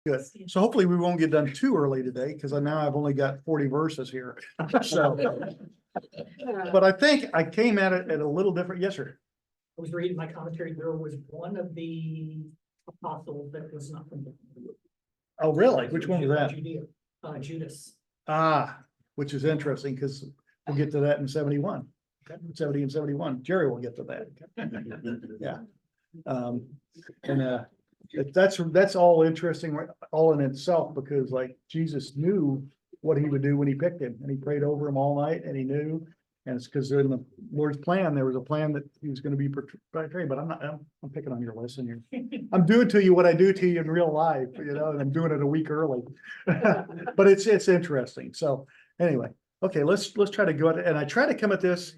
Good. So hopefully we won't get done too early today, because now I've only got 40 verses here. So, but I think I came at it at a little different. Yes, sir. I was reading my commentary, there was one of the apostles that was not from. Oh, really? Which one was that? Judea, Judas. Ah, which is interesting, because we'll get to that in 71. 70 and 71. Jerry will get to that. Yeah. That's all interesting, right, all in itself, because like Jesus knew what he would do when he picked him, and he prayed over him all night, and he knew. And it's because in the Lord's plan, there was a plan that he was going to be portrayed, but I'm picking on your lesson here. I'm doing to you what I do to you in real life, and I'm doing it a week early. But it's interesting. So anyway, okay, let's try to go at it. And I try to come at this,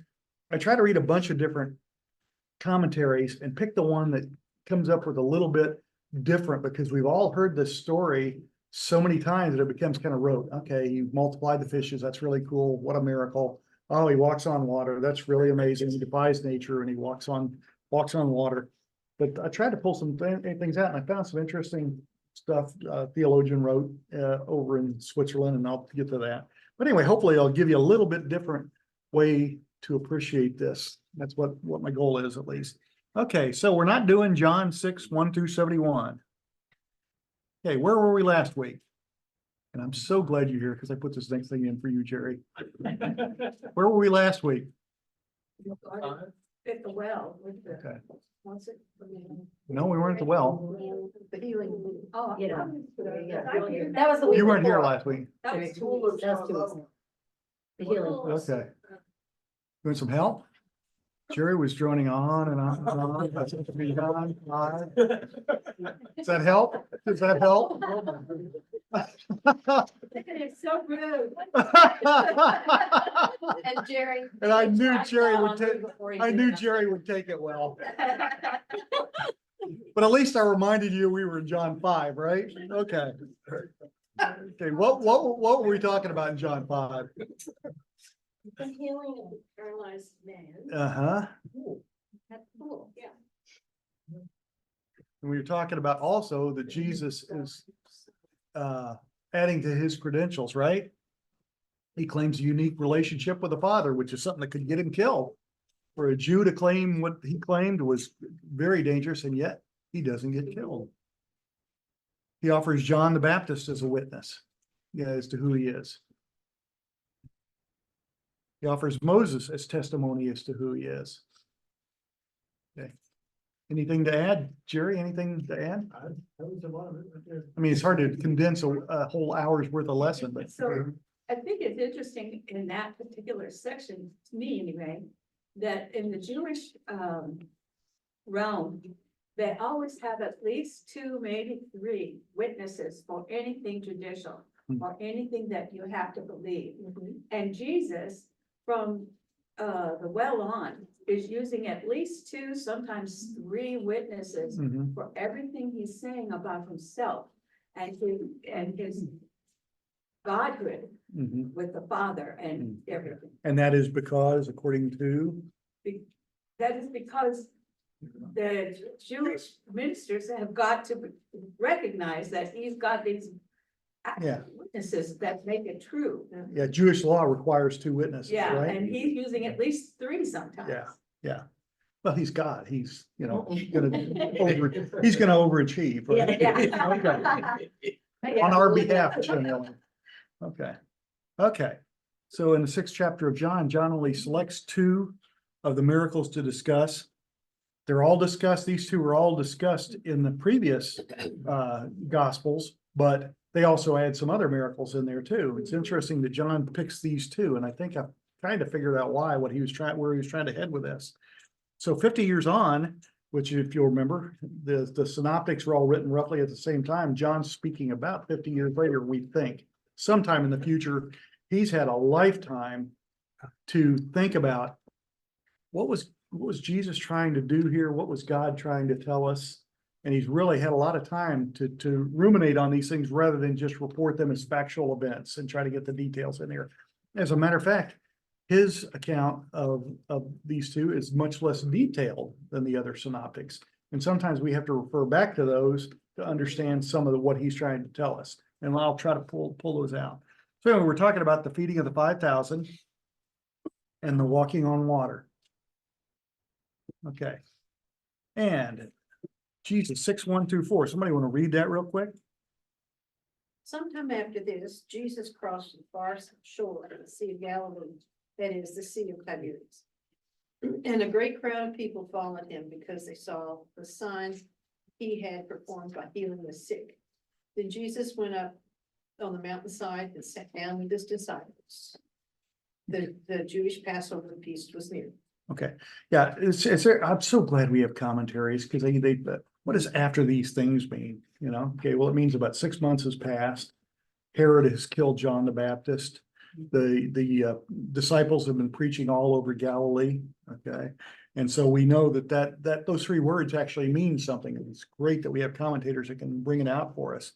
I try to read a bunch of different commentaries and pick the one that comes up with a little bit different, because we've all heard this story so many times that it becomes kind of rote. Okay, you multiplied the fishes, that's really cool, what a miracle. Oh, he walks on water, that's really amazing. He defies nature and he walks on water. But I tried to pull some things out, and I found some interesting stuff theologian wrote over in Switzerland, and I'll get to that. But anyway, hopefully I'll give you a little bit different way to appreciate this. That's what my goal is, at least. Okay, so we're not doing John 6, 1 through 71. Okay, where were we last week? And I'm so glad you're here, because I put this next thing in for you, Jerry. Where were we last week? At the well with the. Okay. What's it? No, we weren't at the well. The healing. Oh, You know, yeah. that was the week. You weren't here before. last week. That was That was 2 weeks. That was 2 weeks. The healing. Okay. You want some help? Jerry was droning on and on and on. That's what we got on. Does that help? Does that help? It's so rude. And Jerry. And I knew Jerry would take, Before he I did knew that. Jerry would take it well. But at least I reminded you we were in John 5, right? Okay. Okay, what were we talking about in John 5? The healing of the paralyzed man. Uh-huh. That's cool, yeah. And we were talking about also that Jesus is adding to his credentials, right? He claims a unique relationship with the Father, which is something that could get him killed. For a Jew to claim what he claimed was very dangerous, and yet he doesn't get killed. He offers John the Baptist as a witness, as to who he is. He offers Moses as testimony as to who he is. Okay. Anything to add, Jerry? Anything to add? I mean, it's hard to condense a whole hour's worth of lesson, but. So I think it's interesting in that particular section, to me anyway, that in the Jewish realm, they always have at least 2, maybe 3 witnesses for anything judicial or anything that you have to believe. And Jesus, from the well on, is using at least 2, sometimes 3 witnesses Mhm. for everything he's saying about himself and his godhood Mhm. with the Father and everything. And that is because, according to, That is because the Jewish ministers have got to recognize that he's got these Yeah. witnesses that make it true. yeah, Jewish law requires 2 witnesses, Yeah, right? and he's using at least 3 sometimes. Yeah. Yeah. Well, he's God. He's, he's gonna overachieve, right? Okay. On our behalf, generally. Okay. Okay. So in the 6th chapter of John, John only selects 2 of the miracles to discuss. They're all discussed, these 2 were all discussed in the previous gospels, but they also add some other miracles in there too. It's interesting that John picks these 2, and I think I've kind of figured out why, where he was trying to head with this. So 50 years on, which if you'll remember, the synoptics were all written roughly at the same time. John's speaking about 50 years later, we think. Sometime in the future, he's had a lifetime to think about what was Jesus trying to do here? What was God trying to tell us? And he's really had a lot of time to ruminate on these things rather than just report them as factual events and try to get the details in there. As a matter of fact, his account of these 2 is much less detailed than the other synoptics. And sometimes we have to refer back to those to understand some of what he's trying to tell us. And I'll try to pull those out. So anyway, we're talking about the feeding of the 5,000 and the walking on water. Okay. And Jesus, 6:1-4. Somebody want to read that real quick? Sometime after this, Jesus crossed the far shore of the Sea of Galilee, that is, the Sea of Tiberias. And a great crowd of people followed him because they saw the signs he had performed by healing the sick. Then Jesus went up on the mountainside and sat down with his disciples. The Jewish Passover feast was near. Okay, yeah, I'm so glad we have commentaries because what does after these things mean? You know, okay, well, it means about 6 months has passed. Herod has killed John the Baptist. The disciples have been preaching all over Galilee. Okay, and so we know that those three words actually mean something. And it's great that we have commentators that can bring it out for us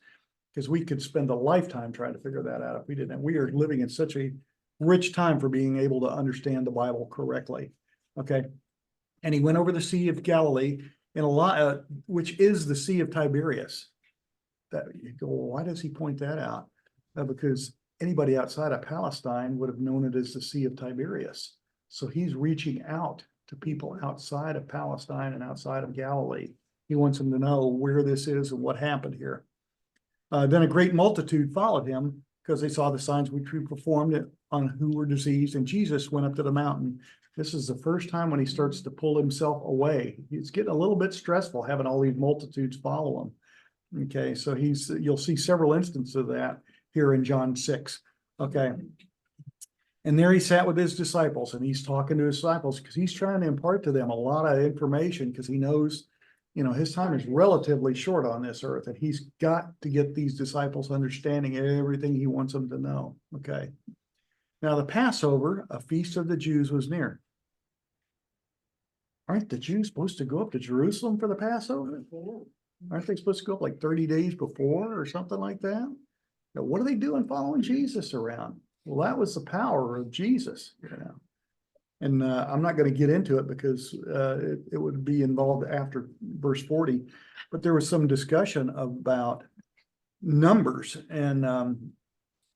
because we could spend a lifetime trying to figure that out if we didn't. We are living in such a rich time for being able to understand the Bible correctly. Okay, and he went over the Sea of Galilee in a lot, which is the Sea of Tiberias. That you go, well, why does he point that out? Because anybody outside of Palestine would have known it as the Sea of Tiberias. So he's reaching out to people outside of Palestine and outside of Galilee. He wants them to know where this is and what happened here. Then a great multitude followed him because they saw the signs which he performed on who were diseased, and Jesus went up to the mountain. This is the first time when he starts to pull himself away. It's getting a little bit stressful having all these multitudes follow him. Okay, so you'll see several instances of that here in John 6. Okay. And there he sat with his disciples, and he's talking to his disciples because he's trying to impart to them a lot of information because he knows, you know, his time is relatively short on this earth, and he's got to get these disciples understanding everything he wants them to know. Okay. Now the Passover, a feast of the Jews, was near. Aren't the Jews supposed to go up to Jerusalem for the Passover? Aren't they supposed to go up like 30 days before or something like that? Now, what are they doing following Jesus around? Well, that was the power of Jesus, you know. And I'm not going to get into it because it would be involved after verse 40. But there was some discussion about numbers, and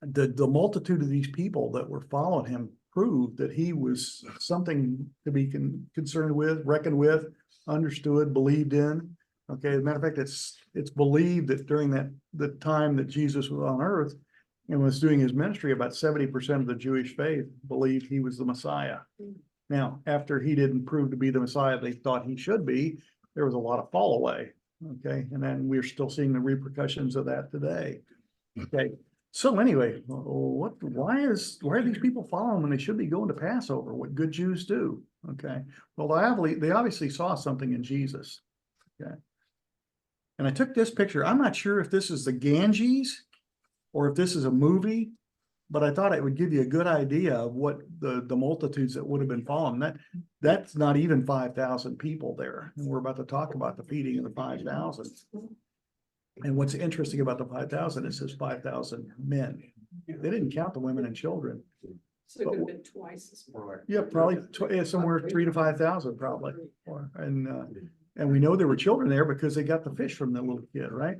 the multitude of these people that were following him proved that he was something to be concerned with, reckoned with, understood, believed in. Okay, as a matter of fact, it's believed that during the time that Jesus was on earth and was doing his ministry, about 70% of the Jewish faith believed he was the Messiah. Now, after he didn't prove to be the Messiah they thought he should be, there was a lot of fall away. Okay, and then we're still seeing the repercussions of that today. Okay, so anyway, why are these people following when they should be going to Passover? What good Jews do? Okay, well, they obviously saw something in Jesus. Okay. And I took this picture. I'm not sure if this is the Ganges or if this is a movie, but I thought it would give you a good idea of what the multitudes that would have been following. That's not even 5,000 people there. And we're about to talk about the feeding of the 5,000. And what's interesting about the 5,000 is it says 5,000 men. They didn't count the women and children. So it could have been twice as much. Yeah, probably somewhere 3,000 to 5,000 probably. And we know there were children there because they got the fish from the little kid, right?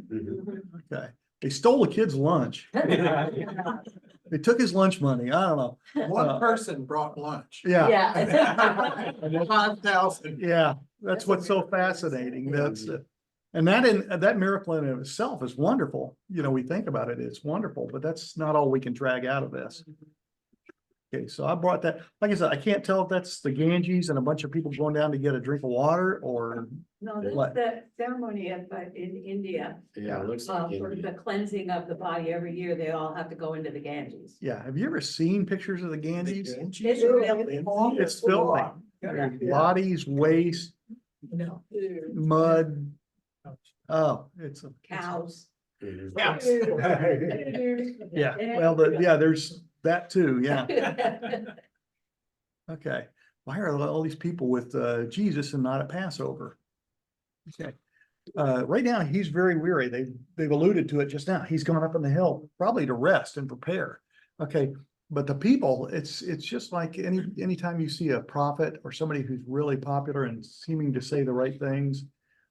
Okay. They stole the kid's lunch. They took his lunch money. I don't know. One person brought lunch. Yeah, Yeah. 5,000. yeah. That's what's so fascinating. And that miracle in of itself is wonderful. You know, we think about it, it's wonderful, but that's not all we can drag out of this. Okay, so I brought that, like I said, I can't tell if that's the Ganges and a bunch of people going down to get a drink of water or No, that's what? the ceremony in India, Yeah, it looks for the cleansing of the body. Every year, they all have to go into the Ganges. Yeah, have you ever seen pictures of the Ganges? It's really awful. It's filthy. Bodies, waste, No. mud. Oh, it's a. Cows. Yeah, well, there's that too, yeah. Okay, why are all these people with Jesus and not at Passover? Okay, right now he's very weary. They've alluded to it just now. He's gone up on the hill probably to rest and prepare. Okay, but the people, it's just like anytime you see a prophet or somebody who's really popular and seeming to say the right things,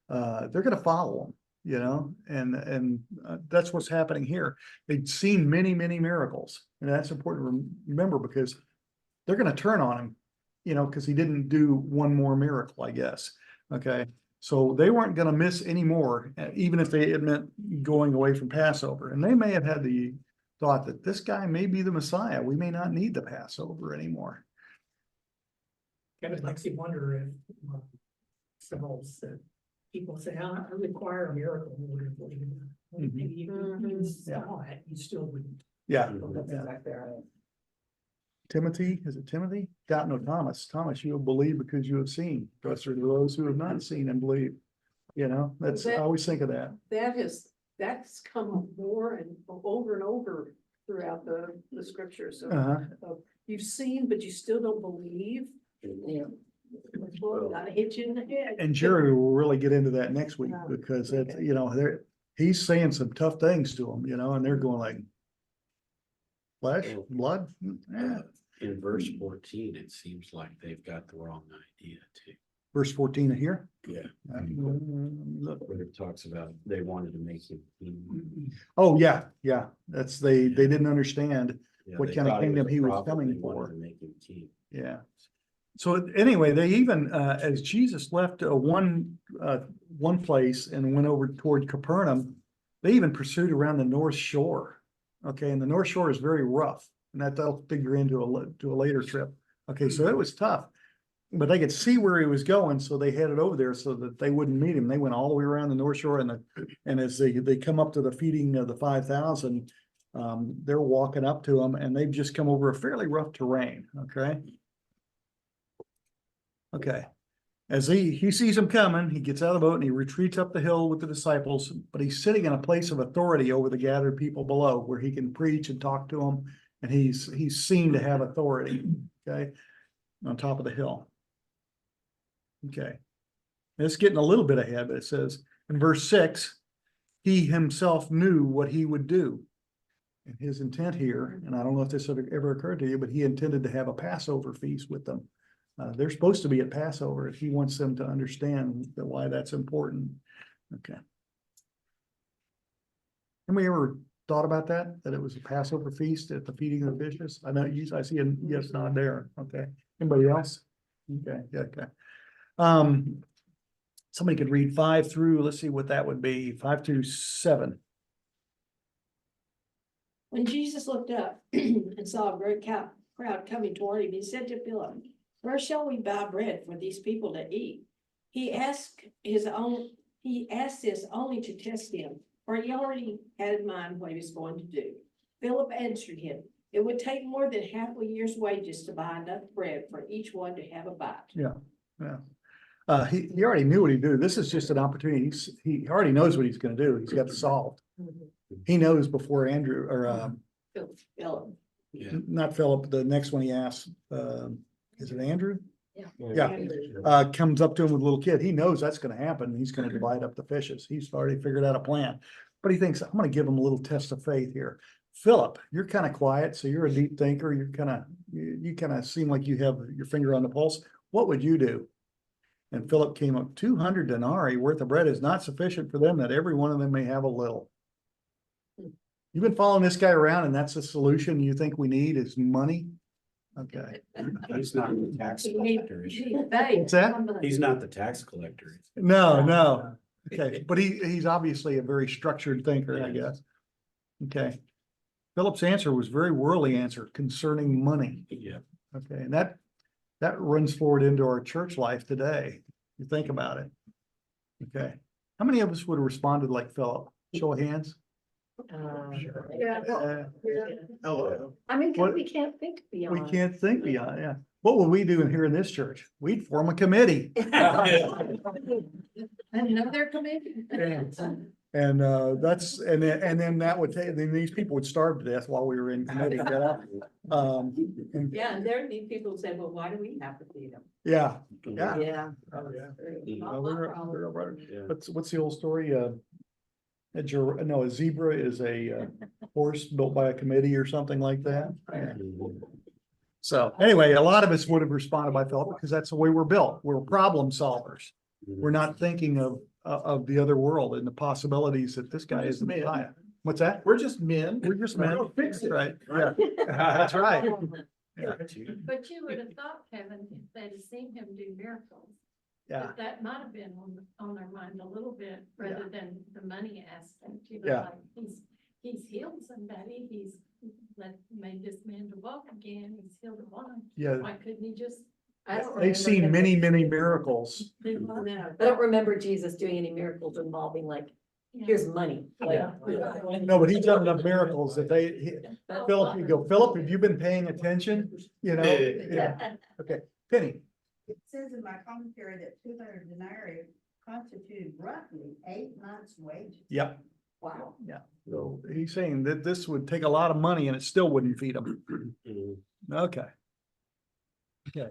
they're going to follow him. you know, and that's what's happening here. They'd seen many, many miracles, and that's important to remember because they're gonna turn on him, you know, because he didn't do one more miracle, I guess. Okay, so they weren't gonna miss any more, even if it meant going away from Passover. And they may have had the thought that this guy may be the Messiah. We may not need the Passover anymore. Kind of makes you wonder if people say, I require a miracle in order to believe in it." Well, Mhm. maybe if you saw it, you still wouldn't. Yeah. That's Yeah. exactly right. Timothy, is it Timothy? God, no, Thomas. Thomas, you will believe because you have seen. Blessed are those who have not seen and believe. You know, I always think of that. That's come up more and over throughout the scriptures. So, Uh-huh. you've seen, but you still don't believe. Well, gotta hit you in the head. And Jerry will really get into that next week Yeah. because it's, you know, he's saying some tough things to them, you know, and they're going like, flesh, blood. Eh. In verse 14, it seems like they've got the wrong idea too. Verse 14 here. Yeah. Look. Where it talks about they wanted to make him king. Oh, yeah, yeah. That's, they didn't understand. Yeah, What they kind of thought he kingdom a he was prophet, coming they wanted for. to make him king. Yeah. So anyway, they even, as Jesus left one place and went over toward Capernaum, they even pursued around the North Shore. Okay, and the North Shore is very rough, and that'll figure into a later trip. Okay, so it was tough, but they could see where he was going, so they headed over there so that they wouldn't meet him. They went all the way around the North Shore, and as they come up to the feeding of the 5,000, they're walking up to him, and they've just come over a fairly rough terrain. Okay. Okay, as he sees him coming, he gets out of the boat and he retreats up the hill with the disciples, but he's sitting in a place of authority over the gathered people below where he can preach and talk to them. And he's seen to have authority, okay, on top of the hill. Okay. It's getting a little bit ahead, but it says in verse 6, he himself knew what he would do. And his intent here, and I don't know if this ever occurred to you, but he intended to have a Passover feast with them. They're supposed to be at Passover. He wants them to understand why that's important. Okay. Have we ever thought about that it was a Passover feast at the feeding of the fishes? I know I see a yes nod there. Okay. Anybody else? Okay, okay. Somebody could read 5 through, let's see what that would be, 5 through 7. When Jesus looked up and saw a great crowd coming toward him, he said to Philip, "Where shall we buy bread for these people to eat?" He asked this only to test him, for he already had in mind what he was going to do. Philip answered him, "It would take more than half a year's wages to buy enough bread for each one to have a bite." Yeah. He already knew what he'd do. This is just an opportunity. He already knows what he's gonna do. He's got it solved. He knows before Andrew or Philip. Yeah. not Philip, the next one he asks, is it Andrew? Yeah. Comes up to him with a little kid. He knows that's gonna happen. He's gonna divide up the fishes. He's already figured out a plan. But he thinks, I'm gonna give him a little test of faith here. Philip, you're kind of quiet, so you're a deep thinker. You kind of seem like you have your finger on the pulse. What would you do? And Philip came up, 200 denarii worth of bread is not sufficient for them, that every one of them may have a little. You've been following this guy around and that's the solution you think we need is money? Okay. He's not the tax collector. is he? What's that? He's not the tax collector. is he? No. Okay, but he's obviously a very structured thinker, I guess. Okay. Philip's answer was very worldly answer concerning money. Yeah. Okay, and that runs forward into our church life today. You think about it. Okay, how many of us would have responded like Philip? Show of hands. Yeah. Hello. I mean, 'cause What- we can't think We beyond. can't think beyond, yeah. What would we do in here in this church? We'd form a committee. Another committee. And then that would take, then these people would starve to death while we were in committee. You know? And Yeah, and there'd be people who say, well, why do we have to feed them? yeah. Yeah. Not Well, my they're problem. all right. Yeah. What's the old story? A zebra is a horse built by a committee or something like that. Yeah. So anyway, a lot of us would have responded by Philip because that's the way we're built. We're problem solvers. We're not thinking of the other world and the possibilities that this guy is the Man. Messiah. What's that? We're just men. We're just We're men. gonna fix it. Right, yeah, that's right. Yeah. But you would have thought, Kevin, if they'd have seen him do miracles, Yeah, that might have been on their mind a little bit, rather than the money aspect, you know, Yeah. like he's healed somebody, he's made this man to walk again, he's healed a blind. yeah. Why couldn't he just? I don't They've remember seen him- many, many miracles. No. I don't remember Jesus doing any miracles involving like, here's money, like. No, but he's done enough miracles that Philip, you go, Philip, have you been paying attention? You know, yeah, okay, Penny. It says in my commentary that 200 denarii constituted roughly 8 months' wages. Yep. Wow. So he's saying that this would take a lot of money and it still wouldn't feed them. Okay. Okay.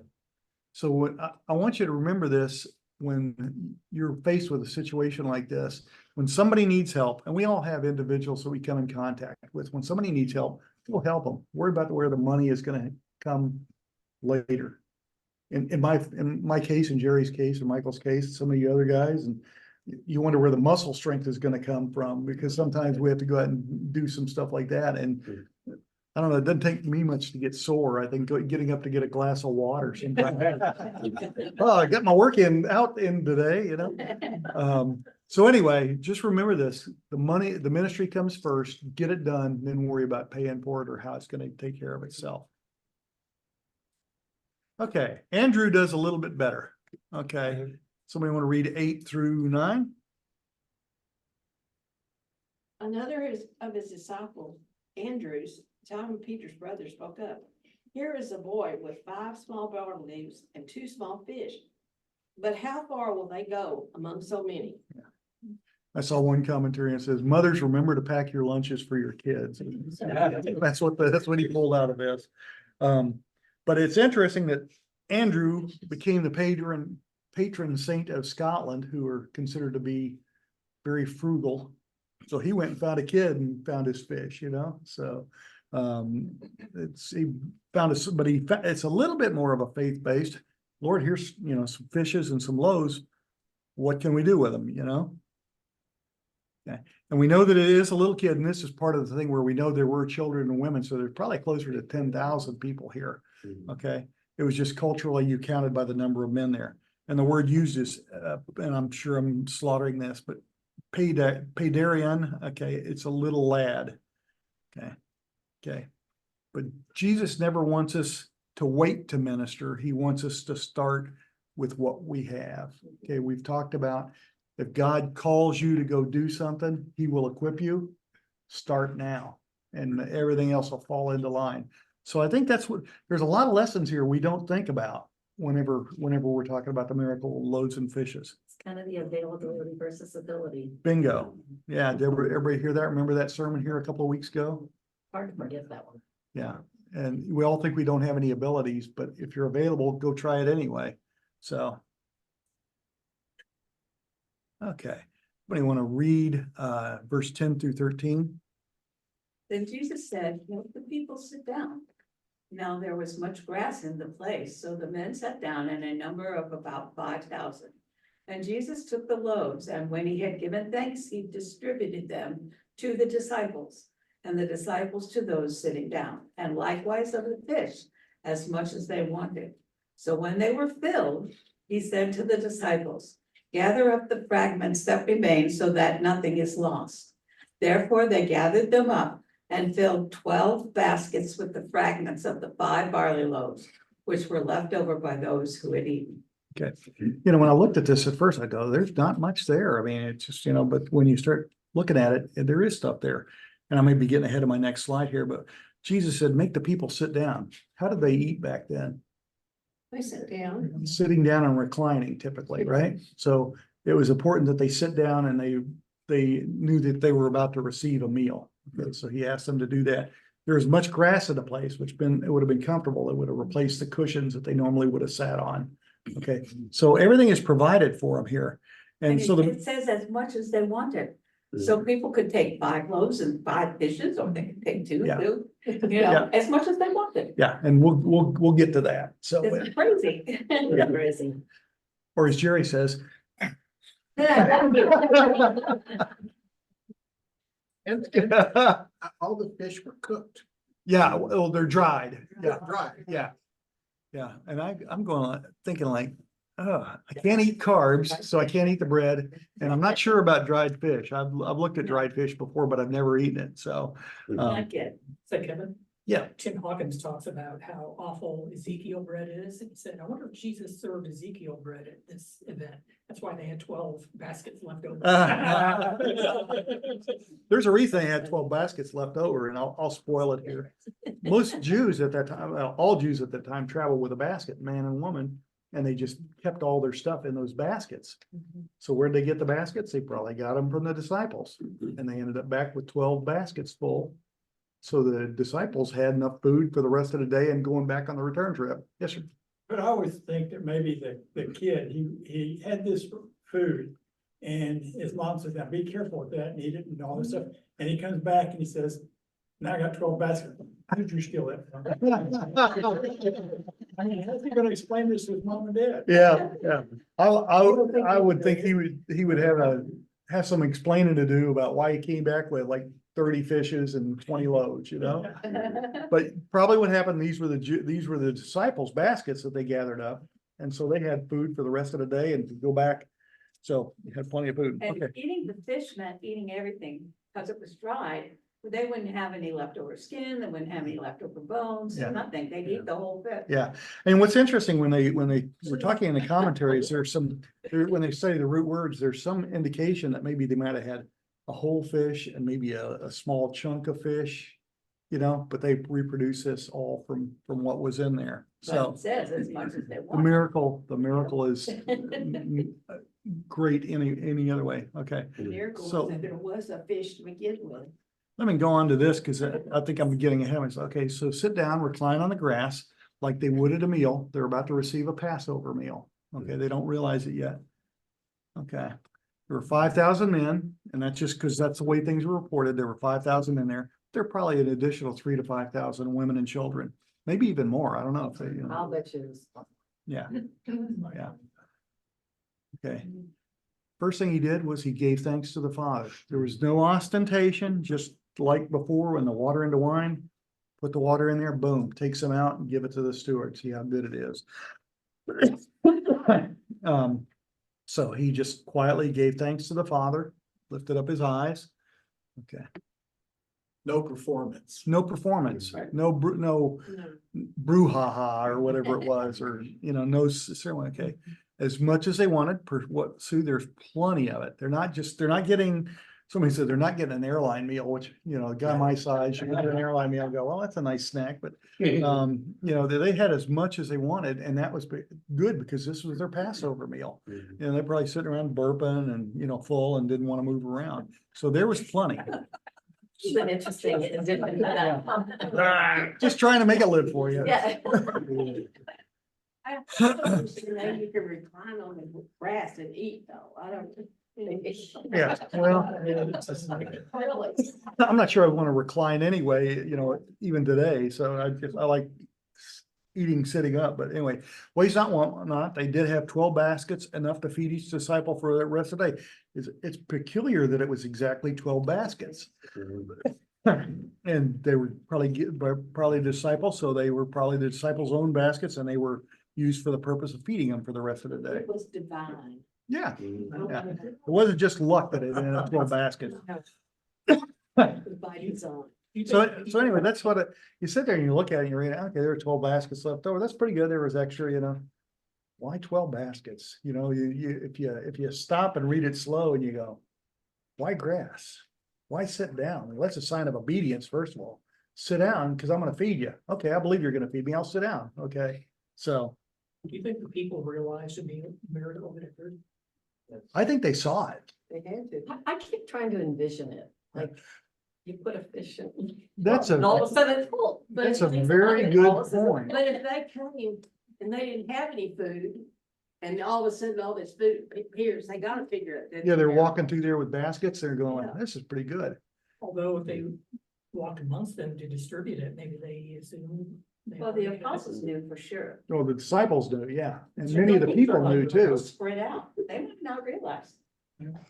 So what I want you to remember this when you're faced with a situation like this, when somebody needs help, and we all have individuals that we come in contact with, when somebody needs help, we'll help them. Worry about where the money is gonna come later. In my case, in Jerry's case, and Michael's case, some of you other guys, and you wonder where the muscle strength is gonna come from, because sometimes we have to go out and do some stuff like that, and I don't know, it doesn't take me much to get sore. I think getting up to get a glass of water sometimes. Oh, I got my work out in today, you know? So anyway, just remember this, the ministry comes first, get it done, then worry about paying for it or how it's gonna take care of itself. Okay, Andrew does a little bit better. Okay, somebody want to read 8 through 9? Another of his disciples, Andrews, Simon Peter's brother, spoke up. Here is a boy with 5 small barley leaves and 2 small fish. But how far will they go among so many? I saw one commentary and it says, mothers, remember to pack your lunches for your kids. That's what he pulled out of this. But it's interesting that Andrew became the patron saint of Scotland, who are considered to be very frugal. So he went and found a kid and found his fish, you know, so he found it's a little bit more of a faith-based. Lord, here's, you know, some fishes and some loaves. What can we do with them, you know? Okay. And we know that it is a little kid, and this is part of the thing where we know there were children and women, so there's probably closer to 10,000 people here. Okay, it was just culturally you counted by the number of men there, and the word used is, and I'm sure I'm slaughtering this, but paidarion. Okay, it's a little lad. Okay, but Jesus never wants us to wait to minister. He wants us to start with what we have. Okay, we've talked about if God calls you to go do something, He will equip you. Start now, and everything else will fall into line. So I think there's a lot of lessons here we don't think about whenever we're talking about the miracle loaves and fishes. It's kind of the availability versus ability. Bingo. Yeah, did everybody hear that? Remember that sermon here a couple of weeks ago? Hard to forget that one. Yeah, and we all think we don't have any abilities, but if you're available, go try it anyway. So. Okay, anybody want to read verse 10 through 13? Then Jesus said, let the people sit down. Now there was much grass in the place, so the men sat down in a number of about 5,000. And Jesus took the loaves, and when he had given thanks, he distributed them to the disciples, and the disciples to those sitting down, and likewise of the fish, as much as they wanted. So when they were filled, he said to the disciples, gather up the fragments that remain so that nothing is lost. Therefore they gathered them up and filled 12 baskets with the fragments of the 5 barley loaves, which were left over by those who had eaten. Okay, you know, when I looked at this at first, I go, there's not much there. I mean, it's just, you know, but when you start looking at it, there is stuff there. And I may be getting ahead of my next slide here, but Jesus said, make the people sit down. How did they eat back then? They sit down. Sitting down and reclining typically, right? So it was important that they sit down and they knew that they were about to receive a meal. Okay, so he asked them to do that. There's much grass in the place, it would have been comfortable. It would have replaced the cushions that they normally would have sat on. Okay, so everything is provided for them here. And so it says as much as they wanted. So people could take 5 loaves and 5 fishes, or they could take 2, Yeah. you know, as much as they wanted. yeah, and we'll get to that. So, It's crazy. Yeah. Crazy. or as Jerry says, And all the fish were cooked. Yeah, well, they're dried. Yeah, Dry. yeah. Yeah, and I'm going, thinking like, oh, I can't eat carbs, so I can't eat the bread. And I'm not sure about dried fish. I've looked at dried fish before, but I've never eaten it, so. Like it. So Kevin, Yeah, Tim Hawkins talks about how awful Ezekiel bread is. And he said, I wonder if Jesus served Ezekiel bread at this event. That's why they had 12 baskets left over. there's a reason they had 12 baskets left over, and I'll spoil it here. Most Jews at that time, well, all Jews at that time traveled with a basket, man and woman, and they just kept all their stuff in those baskets. So where'd they get the baskets? They probably got them from the disciples, and they ended up back with 12 baskets full. So the disciples had enough food for the rest of the day and going back on the return trip. Yes, sir. But I always think that maybe the kid, he had this food. And his mom says, now be careful with that and eat it and all this stuff. And he comes back and he says, now I got 12 baskets. How did you steal that from? I mean, how's he gonna explain this to his mom and dad? Yeah, yeah. I would think he would have some explaining to do about why he came back with like 30 fishes and 20 loads, you know? But probably what happened, these were the disciples' baskets that they gathered up. And so they had food for the rest of the day and could go back. So you had plenty of food. And Okay. eating the fish meant eating everything, because it was dried. They wouldn't have any leftover skin, they wouldn't have any leftover bones, Yeah. nothing, they'd eat the whole fish. Yeah. And what's interesting when they were talking in the commentaries, when they say the root words, there's some indication that maybe they might have had a whole fish and maybe a small chunk of fish, you know, but they reproduce this all from what was in there. But So it says as much as they the want. miracle is great any other way. Okay. The miracle So- was that there was a fish to begin with. Let me go on to this because I think I'm getting ahead of myself. Okay, so sit down, recline on the grass like they would at a meal. They're about to receive a Passover meal. Okay, they don't realize it yet. Okay, there were 5,000 men, and that's just because that's the way things were reported. There were 5,000 in there. There are probably an additional 3,000 to 5,000 women and children, maybe even more. I don't know if they, I'll bet you. yeah, yeah. Okay. First thing he did was he gave thanks to the Father. There was no ostentation, just like before when the water into wine, put the water in there, boom, take some out and give it to the steward, see how good it is. So he just quietly gave thanks to the Father, lifted up his eyes. Okay, No performance. no performance, no brouhaha or whatever it was, or, you know, no ceremony, okay. As much as they wanted, Sue, there's plenty of it. They're not getting, somebody said they're not getting an airline meal, which, you know, a guy my size, you get an airline meal, go, well, that's a nice snack, but you know, they had as much as they wanted, and that was good because this was their Passover meal. And they're probably sitting around burping and, you know, full and didn't want to move around. So there was plenty. It's an interesting and different. Just trying to make it live for you. Yeah. I don't think you can recline on the grass and eat though. I don't. Yeah, well, I'm not sure I want to recline anyway, you know, even today, so I like eating sitting up, but anyway, well, he's not, they did have 12 baskets, enough to feed each disciple for the rest of the day. It's peculiar that it was exactly 12 baskets. And they were probably disciples, so they were probably the disciples' own baskets, and they were used for the purpose of feeding them for the rest of the day. It was divine. Yeah, yeah. It wasn't just luck that it ended up 12 baskets. By design. So anyway, that's what you sit there and you look at it and you read, okay, there were 12 baskets left over. That's pretty good. There was extra, you know. Why 12 baskets? You know, if you stop and read it slow and you go, why grass? Why sit down? Well, that's a sign of obedience, first of all. Sit down because I'm going to feed you. Okay, I believe you're going to feed me. I'll sit down. Okay. So Do you think the people realized the miracle that occurred? I think they saw it. They had to. I keep trying to envision it, like you put a fish in. That's and all of a sudden it's full. But That's a it's very not, good all of a sudden- point. But if they came and they didn't have any food, and all of a sudden all this food appears, they gotta figure it. Yeah, they're walking through there with baskets. They're going, this is pretty good. Although if they walked amongst them to distribute it, maybe they assumed. Well, the apostles knew for sure. Well, the disciples knew, yeah. And many of the people knew too. Spread out, they might not realize.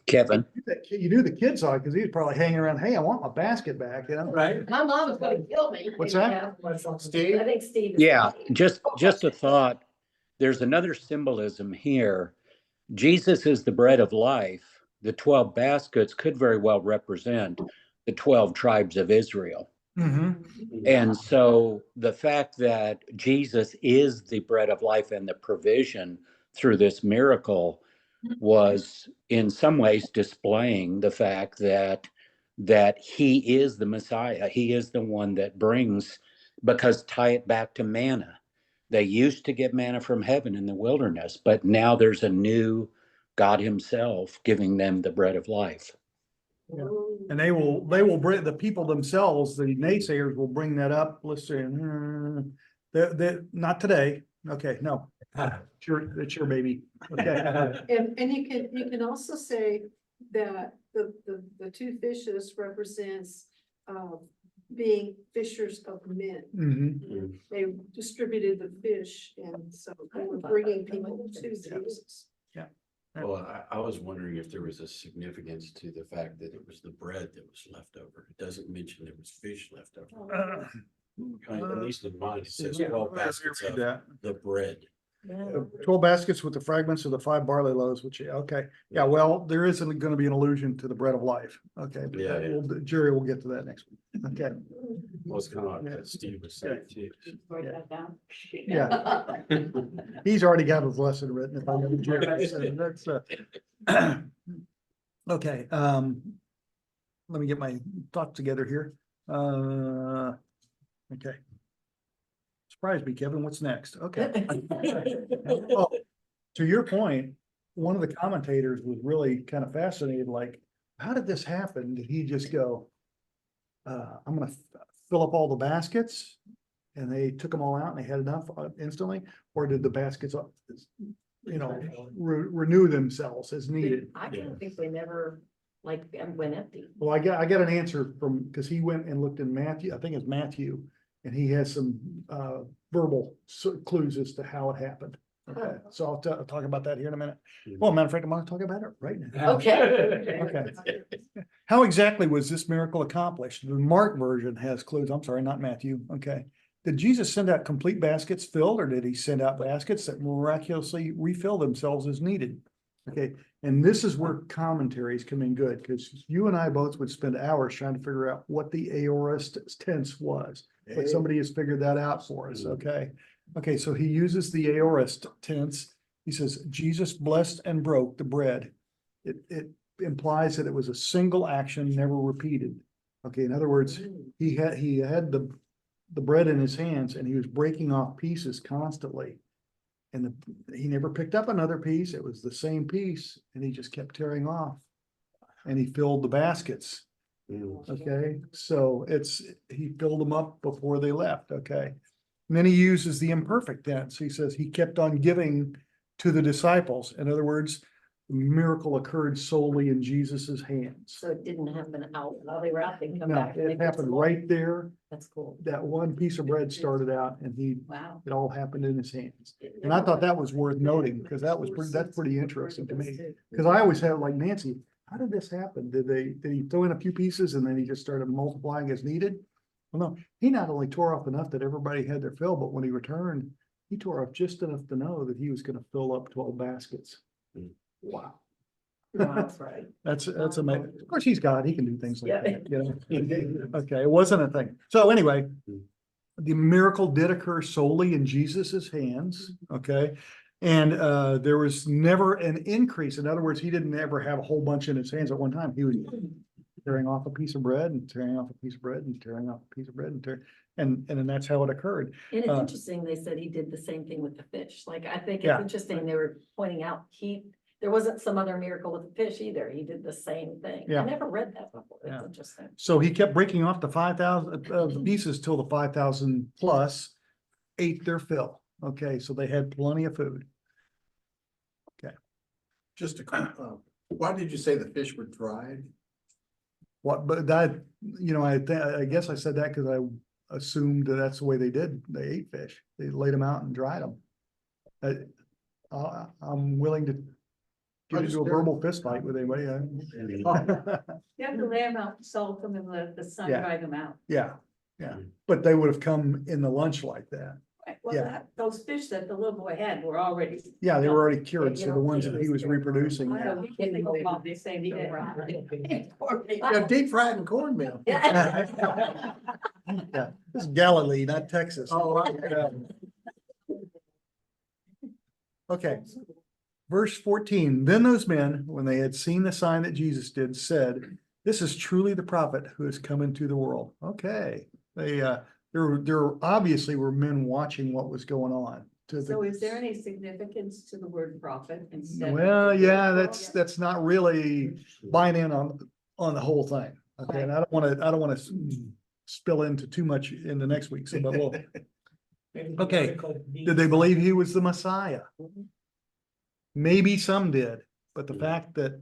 Kevin, You knew the kid saw it because he was probably hanging around, hey, I want my basket back, you know? Right. My mom was gonna kill me. What's that? Steve? I think Steve is. yeah, just a thought. There's another symbolism here. Jesus is the bread of life. The 12 baskets could very well represent the 12 tribes of Israel. Mm-hmm. And so the fact that Jesus is the bread of life and the provision through this miracle was in some ways displaying the fact that he is the Messiah. He is the one that brings, because tie it back to manna. They used to get manna from heaven in the wilderness, but now there's a new God himself giving them the bread of life. And they will bring, the people themselves, the naysayers will bring that up, let's say, not today, okay, no. It's your baby, okay. And you can also say that the two fishes represents, being fishers of men. Mhm. They distributed the fish, and so they were bringing people to Jesus. Well, I was wondering if there was a significance to the fact that it was the bread that was left over. It doesn't mention there was fish left over. At least in mine, it says 12 baskets of the bread. 12 baskets with the fragments of the 5 barley loaves, which, okay, yeah, well, there isn't gonna be an allusion to the bread of life, okay? But Yeah, yeah. Jerry will get to that next week, okay? Well, it's kind of like that Steve was saying too. Write that down. Yeah. He's already got his lesson written, if I know Jerry, so that's, okay, let me get my thoughts together here, okay. Surprise me, Kevin, what's next? Okay. Oh, to your point, one of the commentators was really kind of fascinated, like, how did this happen? Did he just go, I'm gonna fill up all the baskets? And they took them all out and they had enough instantly? Or did the baskets, renew themselves as needed? I don't think they never went empty. Well, I got an answer from, because he went and looked in Matthew, I think it's Matthew, and he has some verbal clues as to how it happened. Okay, so I'll talk about that here in a minute. Well, matter of fact, I'm gonna talk about it right now. Okay. Okay. How exactly was this miracle accomplished? The Mark version has clues. I'm sorry, not Matthew. Okay. Did Jesus send out complete baskets filled, or did he send out baskets that miraculously refill themselves as needed? Okay, and this is where commentaries come in good, because you and I both would spend hours trying to figure out what the aorist tense was. But somebody has figured that out for us, okay? Okay, so he uses the aorist tense. He says, Jesus blessed and broke the bread. It implies that it was a single action, never repeated. Okay, in other words, he had the bread in his hands and he was breaking off pieces constantly. And he never picked up another piece. It was the same piece and he just kept tearing off. And he filled the baskets. Okay, so he filled them up before they left, okay? And then he uses the imperfect tense. He says he kept on giving to the disciples. In other words, the miracle occurred solely in Jesus's hands. So it didn't happen out while they were out, they come No, back. and they it get happened some more. right there. That's cool. That one piece of bread started out and Wow. it all happened in his hands. And I thought that was worth noting because that's pretty interesting to me. Because I always have like, Nancy, how did this happen? Did he throw in a few pieces and then he just started multiplying as needed? Well, no, he not only tore off enough that everybody had their fill, but when he returned, he tore off just enough to know that he was gonna fill up 12 baskets. Wow. That's right. That's amazing. Of course, he's God. He can do things like Yeah. that, you know? Okay, it wasn't a thing. So anyway, the miracle did occur solely in Jesus's hands, okay? And there was never an increase. In other words, he didn't ever have a whole bunch in his hands at one time. He was tearing off a piece of bread and tearing off a piece of bread and tearing off a piece of bread and then that's how it occurred. And it's interesting, they said he did the same thing with the fish. Like, I think it's Yeah. interesting, they were pointing out, there wasn't some other miracle with the fish either. He did the same thing. Yeah. I never read that before. It's Yeah. interesting. So he kept breaking off the 5,000 of the pieces till the 5,000 plus ate their fill. Okay, so they had plenty of food. Just to, why did you say the fish were dried? What, but that, I guess I said that because I assumed that that's the way they did. They ate fish. They laid them out and dried them. I'm willing to get into a verbal fist fight with anybody. You have to lay them out, salt them and let the sun Yeah. dry them out. Yeah, yeah, but they would have come in the lunch like that. Right, well, Yeah. those fish that the little boy had were already. Yeah, they were already cured, You so the don't ones think that it he was was reproducing. I know, he can go off the same day. Yeah, deep fried in cornmeal. Yeah, this is Galilee, not Texas. Oh, Yeah. Okay. Verse 14, then those men, when they had seen the sign that Jesus did, said, this is truly the prophet who has come into the world. Okay, there obviously were men watching what was going on. So is there any significance to the word prophet instead? of Well, the yeah, word that's not really buying in on the whole thing. Okay, and I don't wanna spill into too much into next week, so, but we'll, okay, did they believe he was the Messiah? Maybe some did, but the fact that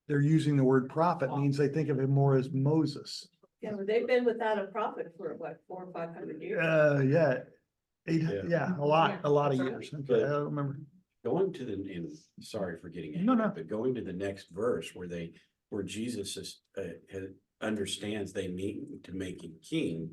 they're using the word prophet means they think of him more as Moses. Yeah, but they've been without a prophet for what, 400 or 500 years? Yeah. Yeah. A lot of years. Okay, I don't remember. Going to and sorry for getting No, ahead, no. but going to the next verse where Jesus is, understands they need to make him king,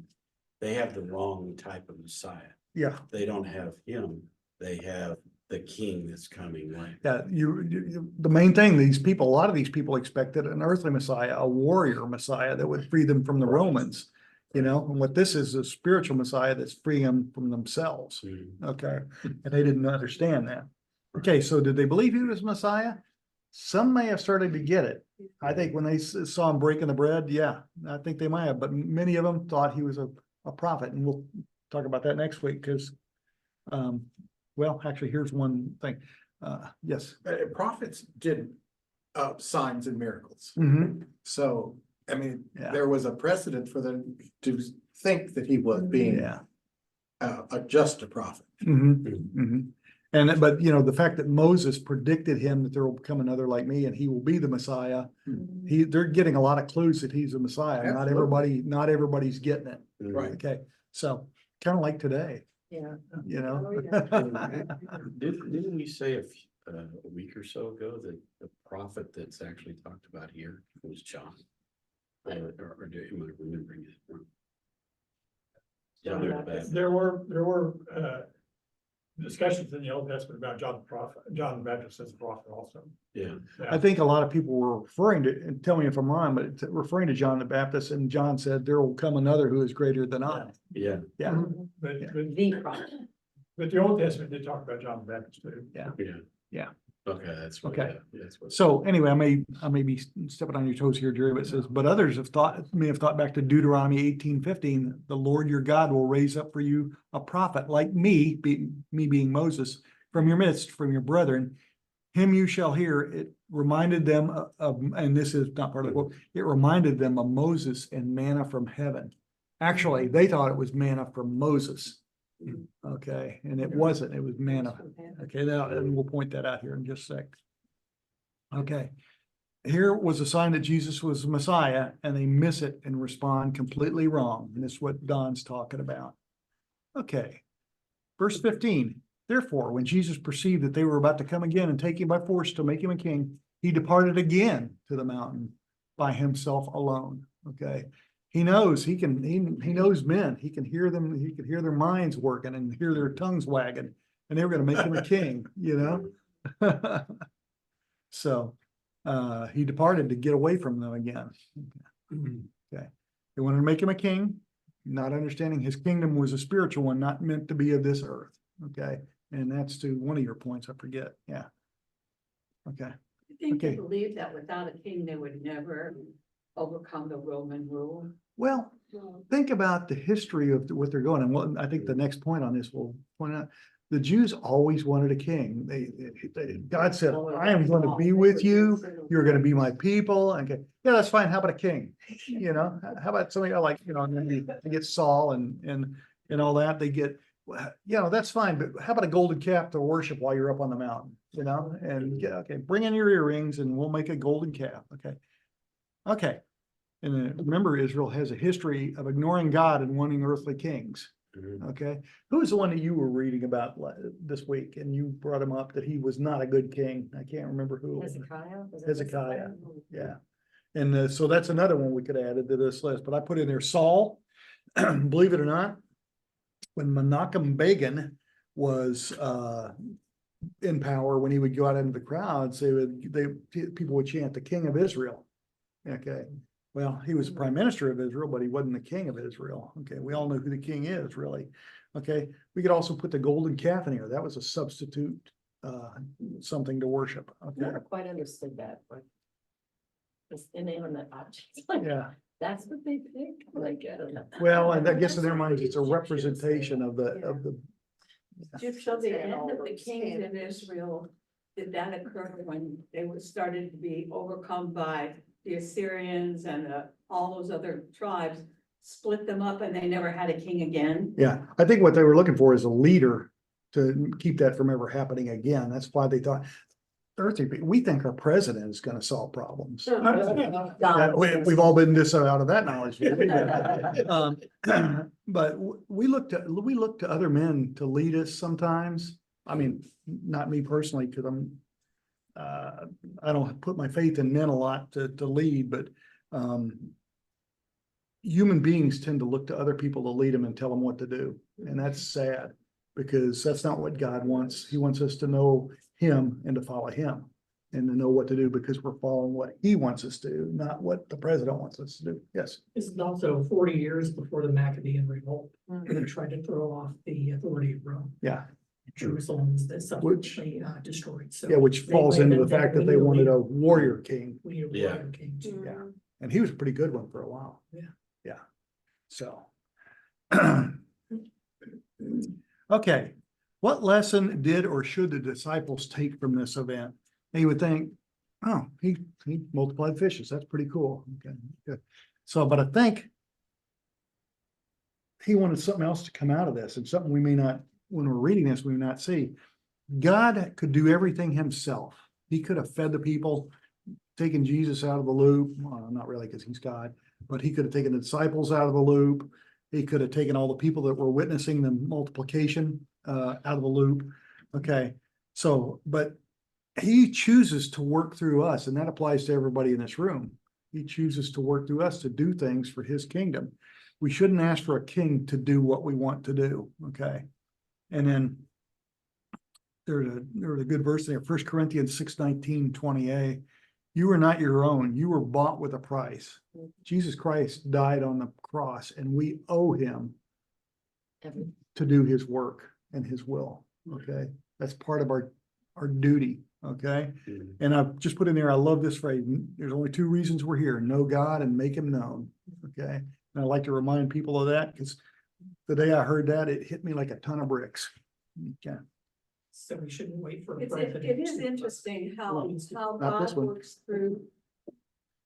they have the wrong type of Messiah. Yeah, They don't have him, they have the king that's coming, right? yeah, the main thing, a lot of these people expected an earthly Messiah, a warrior Messiah that would free them from the Romans. You know, and what this is a spiritual Messiah that's freeing them from themselves. Okay, and they didn't understand that. Okay, so did they believe he was Messiah? Some may have started to get it. I think when they saw him breaking the bread, yeah, I think they might have, but many of them thought he was a prophet, and we'll talk about that next week, because well, actually, here's one thing. Yes. Prophets did signs and miracles. Mhm. So, I mean, Yeah. there was a precedent for them to think that he was being Yeah. just a prophet. And, but you know, the fact that Moses predicted him that there will come another like me and he will be the Messiah. They're getting a lot of clues that he's a Messiah. Absolutely. Not everybody's getting it. Right. Okay, so kind of like today, Yeah. you know? Didn't we say a week or so ago that the prophet that's actually talked about here was John? Or am I remembering it wrong? John the Baptist. There were discussions in the Old Testament about John the prophet, John the Baptist as a prophet also. Yeah, I think a lot of people were referring to, and tell me if I'm wrong, but it's referring to John the Baptist, and John said, there will come another who is greater than I. yeah, Yeah, But, Yeah. but, The prophet. but the Old Testament did talk about John the Baptist too. yeah. Yeah. Okay, that's what. Okay. That's what. so anyway, I may be stepping on your toes here, Jerry, but it says, but others may have thought back to Deuteronomy 18:15, the Lord your God will raise up for you a prophet like me, being Moses, from your midst, from your brethren. Him you shall hear. It reminded them of, and this is not part of the book, it reminded them of Moses and manna from heaven. Actually, they thought it was manna from Moses. Okay, and it wasn't, it was manna. Okay, now, and we'll point that out here in just a sec. Okay, here was a sign that Jesus was the Messiah, and they miss it and respond completely wrong. And this is what Don's talking about. Okay, verse 15. Therefore, when Jesus perceived that they were about to come again and take him by force to make him a king, he departed again to the mountain by himself alone. Okay. He knows he knows men. He can hear them. He can hear their minds working and hear their tongues wagging, and they were going to make him a king, you know? So, he departed to get away from them again. Okay. They wanted to make him a king, not understanding his kingdom was a spiritual one, not meant to be of this earth. Okay. And that's to one of your points, I forget. Yeah. Okay. I think they Okay. believe that without a king, they would never overcome the Roman rule. Well, think about the history of what they're going, and what I think the next point on this will point out. The Jews always wanted a king. God said, I am going to be with you. You're going to be my people. Okay, yeah, that's fine. How about a king? You know, how about somebody like, you know, and then they get Saul and all that. They get, you know, that's fine. But how about a golden calf to worship while you're up on the mountain? You know, and yeah, okay, bring in your earrings and we'll make a golden calf. Okay. Okay. And remember, Israel has a history of ignoring God and wanting earthly kings. Mhm. Okay, who was the one that you were reading about this week and you brought him up that he was not a good king? I can't remember who. it was. Hezekiah? Was it Hezekiah, yeah. And so that's another one we could add to this list, but I put in there Saul, believe it or not. When Menachem Begin was in power, when he would go out into the crowds, people would chant the King of Israel. Okay, well, he was prime minister of Israel, but he wasn't the king of Israel. Okay, we all know who the king is, really. Okay, we could also put the golden calf in here. That was a substitute, something to worship. I Okay, never quite understood that, but it's inanimate objects, like, yeah. that's what they pick, like, I don't know. Well, and I guess in their minds, it's a representation of the. So Egyptians the had end all of the those kings in canopies. Israel, did that occur when they were started to be overcome by the Assyrians and all those other tribes? Split them up and they never had a king again? Yeah, I think what they were looking for is a leader to keep that from ever happening again. That's why they thought. We think our president is gonna solve problems. Yeah, we've all been out of that knowledge. But we look to other men to lead us sometimes. I mean, not me personally, because I don't put my faith in men a lot to lead, but human beings tend to look to other people to lead them and tell them what to do. And that's sad, because that's not what God wants. He wants us to know him and to follow him and to know what to do, because we're following what he wants us to do, not what the president wants us to do. Yes. This is also 40 years before the Maccabean revolt, Mm. when they tried to throw off the authority of Rome. Yeah. Jerusalem was subsequently destroyed, so. Yeah, which they falls into the landed there. fact that We they need a wanted leader. a warrior king. We need a Yeah. warrior king too. Yeah. And he was a pretty good one for a while. Yeah. Yeah. So. Okay, what lesson did or should the disciples take from this event? And you would think, oh, he multiplied fishes. That's pretty cool. Okay, good. So, but I think he wanted something else to come out of this, and something we may not, when we're reading this, we may not see. God could do everything himself. He could have fed the people, taken Jesus out of the loop. Well, not really, because he's God, but he could have taken the disciples out of the loop. He could have taken all the people that were witnessing the multiplication out of the loop. Okay, so, but he chooses to work through us, and that applies to everybody in this room. He chooses to work through us to do things for his kingdom. We shouldn't ask for a king to do what we want to do. Okay, and then there's a good verse there, 1 Corinthians 6:19-20a. You are not your own. You were bought with a price. Jesus Christ died on the cross, and we owe him to do his work and his will. Okay, that's part of our duty. Okay, Mhm. and I've just put in there, I love this phrase. There's only two reasons we're here: know God and make him known. Okay, and I like to remind people of that, because the day I heard that, it hit me like a ton of bricks. Okay. So we shouldn't wait for. a It president is to- interesting how Not this God one. works through.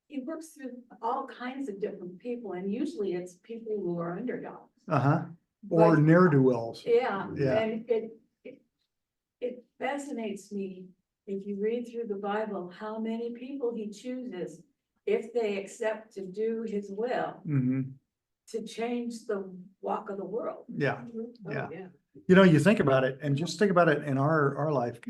He works through all kinds of different people, and usually it's people who are underdogs. Uh-huh, or But- ne'er-do-wells. Yeah, Yeah. and it fascinates me, if you read through the Bible, how many people he chooses, if they accept to do his will, Hmm, to change the walk of the world. yeah. Oh, Yeah. You know, you think about it, and just think about it in our life.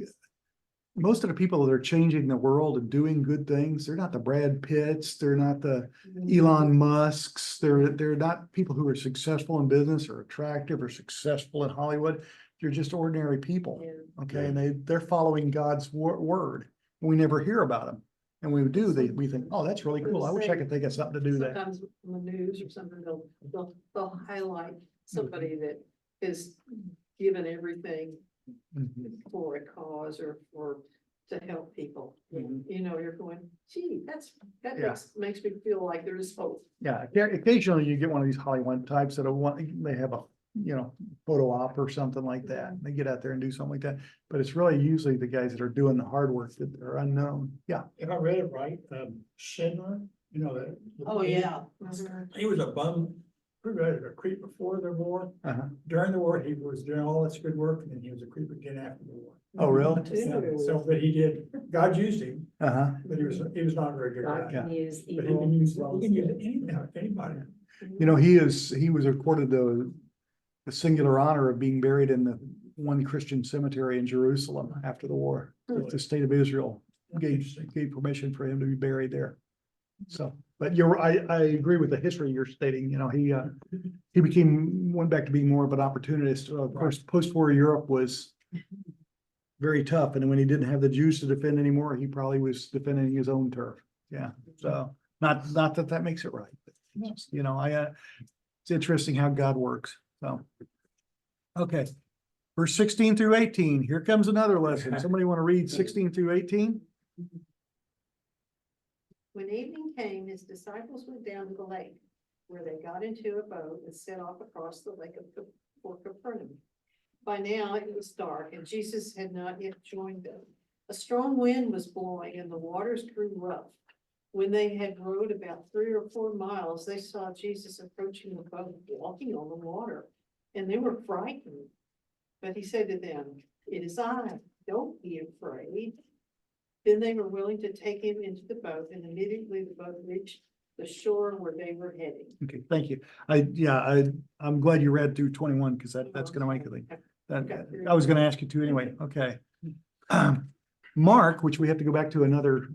Most of the people that are changing the world and doing good things, they're not the Brad Pitts, they're not the Elon Musks, they're not people who are successful in business or attractive or successful in Hollywood. They're just ordinary people. Yeah. Okay, and they're following God's word. We never hear about them. And when we do, we think, oh, that's really cool. I wish I could think of something to do that. Sometimes on the news or something, they'll highlight somebody that is given everything Mhm. for a cause or to help people. Mhm. You know, you're going, gee, that Yeah. makes me feel like there is hope. Yeah, occasionally you get one of these Hollywood types that they have a, photo op or something like that. They get out there and do something like that, but it's really usually the guys that are doing the hard work that are unknown. Yeah. If I read it right, Schindler, that. Oh, yeah. He was a bum, a creep before the war. Uh-huh. During the war, he was doing all this good work, and then he was a creep again after the war. Oh, really? Yeah, so, but God used him, Uh-huh. but he was not a very good God guy. can use But he evil. can use, as well he as can use good. anybody. He was accorded to the singular honor of being buried in the one Christian cemetery in Jerusalem after the war. The state of Israel gave permission for him to be buried there. So, but I agree with the history you're stating, you know, he went back to being more of an opportunist. Of course, post-war Europe was very tough, and when he didn't have the Jews to defend anymore, he probably was defending his own turf. Yeah, so not that makes it right, but just, you know, it's interesting how God works, so. Okay, verse 16 through 18, here comes another lesson. Somebody want to read 16 through 18? When evening came, his disciples went down to the lake, where they got into a boat and set off across the lake for Capernaum. By now it was dark, and Jesus had not yet joined them. A strong wind was blowing, and the waters grew rough. When they had rowed about 3 or 4 miles, they saw Jesus approaching the boat, walking on the water, and they were frightened. But he said to them, "It is I, don't be afraid." Then they were willing to take him into the boat, and immediately the boat reached the shore where they were heading. Okay, thank you. I'm glad you read through 21, because that's gonna make it. I was gonna ask you to anyway, okay. Mark, which we have to go back to another